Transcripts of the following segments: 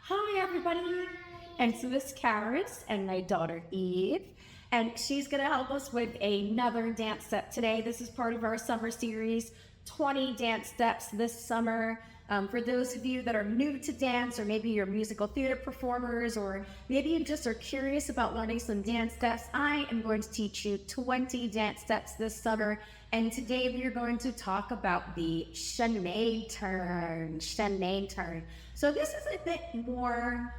Hi, everybody. And so this is Karis and my daughter Eve, and she's going to help us with another dance step today. This is part of our summer series, 20 dance steps this summer. For those of you that are new to dance, or maybe you're musical theater performers, or maybe you just are curious about learning some dance steps, I am going to teach you 20 dance steps this summer. And today we are going to talk about the Chaine Turn. Chaine Turn. So this is a bit more,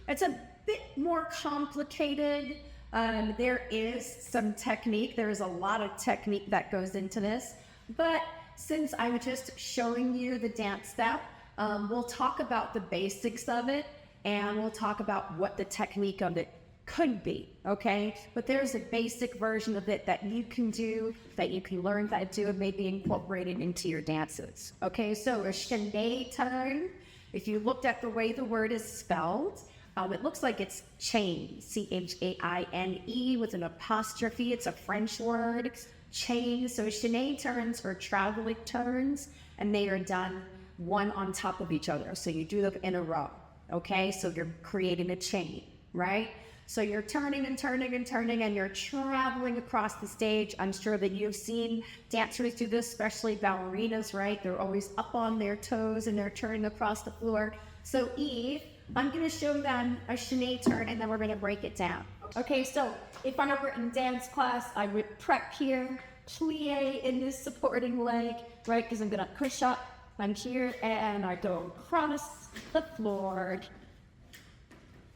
it's a bit more complicated. There is some technique. There is a lot of technique that goes into this. But since I'm just showing you the dance step, we'll talk about the basics of it, and we'll talk about what the technique of it could be, okay? But there's a basic version of it that you can do, that you can learn how to do, and maybe incorporate it into your dances, okay? So a chaine turn, if you looked at the way the word is spelled, it looks like it's chaine, C-H-A-I-N-E with an apostrophe. It's a French word, chaine. So chaine turns are traveling turns, and they are done one on top of each other. So you do them in a row, okay? So you're creating a chain, right? So you're turning and turning and turning, and you're traveling across the stage. I'm sure that you've seen dancers do this, especially ballerinas, right? They're always up on their toes, and they're turning across the floor. So Eve, I'm going to show them a chaine turn, and then we're going to break it down. Okay, so if I were in dance class, I would prep here, plie in this supporting leg, right? Because I'm going to push up. I'm here, and I go across the floor.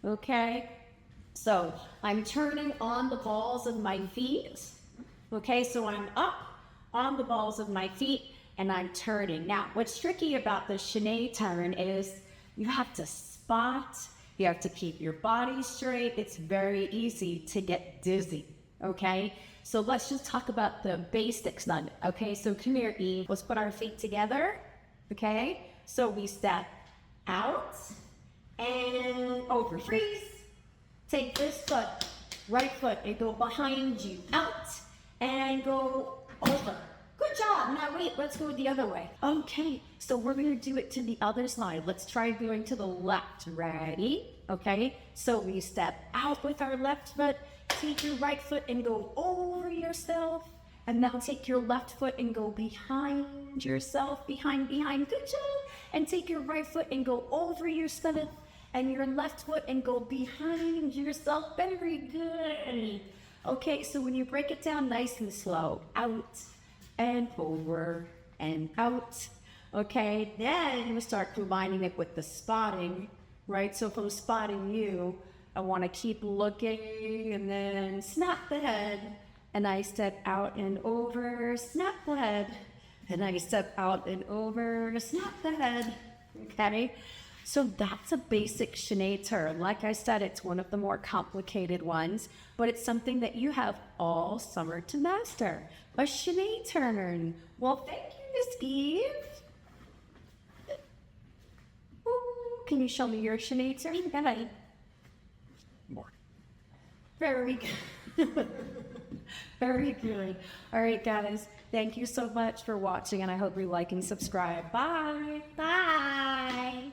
Okay? So I'm turning on the balls of my feet. Okay, so I'm up on the balls of my feet and I'm turning. Now, what's tricky about the chaine turn is you have to spot, you have to keep your body straight. It's very easy to get dizzy. Okay, so let's just talk about the basics then. Okay, so come here, Eve. Let's put our feet together. Okay, so we step out and over. Freeze. Take this foot, right foot, and go behind you, out, and go over. Good job. Now wait, let's go the other way. Okay, so we're going to do it to the other side. Let's try going to the left. Ready? Okay, so we step out with our left foot, take your right foot and go over yourself, and now take your left foot and go behind yourself, behind. Good job. And take your right foot and go over yourself, and your left foot and go behind yourself. Very good. Okay, so when you break it down nice and slow, out and over and out. Okay, then we start combining it with the spotting, right? So if I'm spotting you, I want to keep looking and then snap the head, and I step out and over, snap the head, and I step out and over, snap the head. Okay? So that's a basic chaine turn. Like I said, it's one of the more complicated ones, but it's something that you have all summer to master. A chaine turn. Well, thank you, Miss Eve. Ooh, can you show me your chaine turn? Good. More. Very good. Very good. All right, guys. Thank you so much for watching, and I hope you like and subscribe. Bye. Bye.